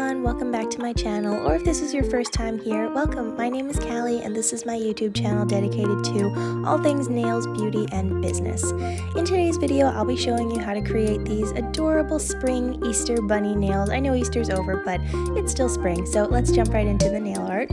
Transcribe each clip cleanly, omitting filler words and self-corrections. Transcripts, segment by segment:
everyone, welcome back to my channel, or if this is your first time here, welcome. My name is Callie and this is my YouTube channel dedicated to all things nails, beauty, and business. In today's video, I'll be showing you how to create these adorable spring Easter bunny nails. I know Easter's over, but it's still spring, so let's jump right into the nail art.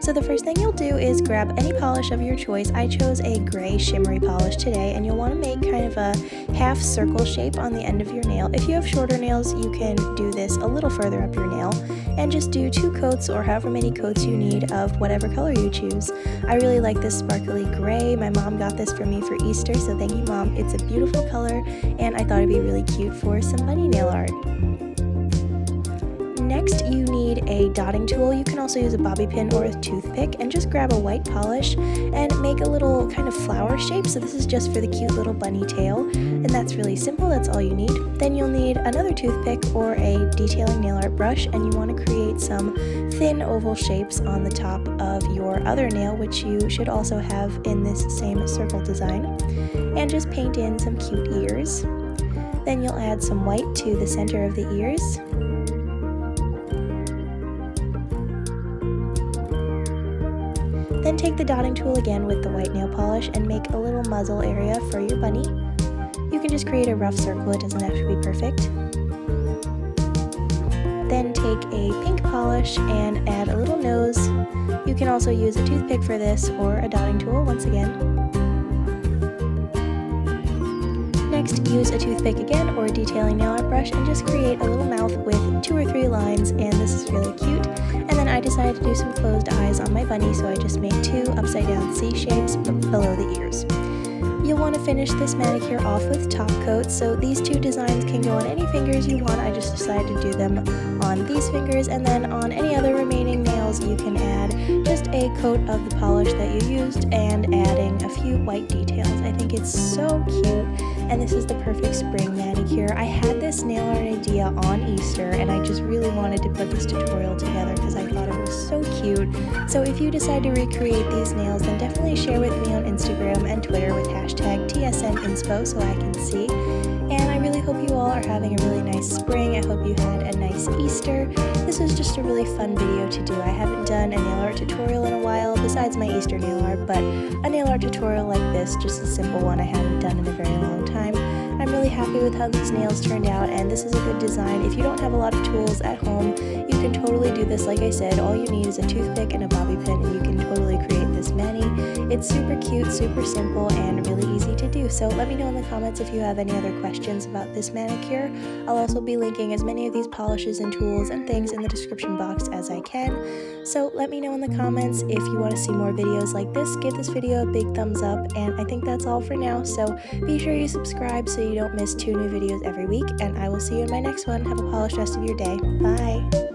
So the first thing you'll do is grab any polish of your choice. I chose a gray shimmery polish today, and you'll want to make kind of a half circle shape on the end of your nail. If you have shorter nails, you can do this a little further up your nail and just do 2 coats or however many coats you need of whatever color you choose. I really like this sparkly gray. My mom got this for me for Easter, so thank you, Mom. It's a beautiful color and I thought it'd be really cute for some bunny nail art. Next, you need a dotting tool. You can also use a bobby pin or a toothpick, and just grab a white polish and make a little kind of flower shape. So this is just for the cute little bunny tail, and that's really simple. That's all you need. Then you'll need another toothpick or a detailing nail art brush, and you want to create some thin oval shapes on the top of your other nail, which you should also have in this same circle design, and just paint in some cute ears. Then you'll add some white to the center of the ears. Then take the dotting tool again with the white nail polish and make a little muzzle area for your bunny. You can just create a rough circle, it doesn't have to be perfect. Then take a pink polish and add a little nose. You can also use a toothpick for this or a dotting tool once again. Next, use a toothpick again or a detailing nail art brush and just create a little mouth with 2 or 3 lines, and this is really cute. And then I decided to do some closed eyes on my bunny, so I just made 2 upside down C shapes below the ears. You'll want to finish this manicure off with top coats, so these 2 designs can go on any fingers you want. I just decided to do them on these fingers, and then on any other remaining nails you can add just a coat of the polish that you used and adding a few white details. I think it's so cute, and this is the perfect spring manicure. I had this nail art idea on Easter, and I just really wanted to put this tutorial together because I thought it was so cute. So if you decide to recreate these nails, then definitely share with me on Instagram and Twitter with hashtag TSNinspo so I can see. And I really hope you all are having a really nice spring. I hope you had a nice Easter. This was just a really fun video to do. I haven't done a nail art tutorial in a while, besides my Easter nail art, but a nail art tutorial like this, just a simple one, I haven't done in a very long time. I'm really happy with how these nails turned out, and this is a good design. If you don't have a lot of tools at home, you can totally do this. Like I said, all you need is a toothpick and a bobby pin, and you can totally create this mani. It's super cute, super simple, and really easy to do. So let me know in the comments if you have any other questions about this manicure. I'll also be linking as many of these polishes and tools and things in the description box as I can. So let me know in the comments if you want to see more videos like this. Give this video a big thumbs up, and I think that's all for now. So be sure you subscribe so you don't miss 2 new videos every week, and I will see you in my next one. Have a polished rest of your day. Bye!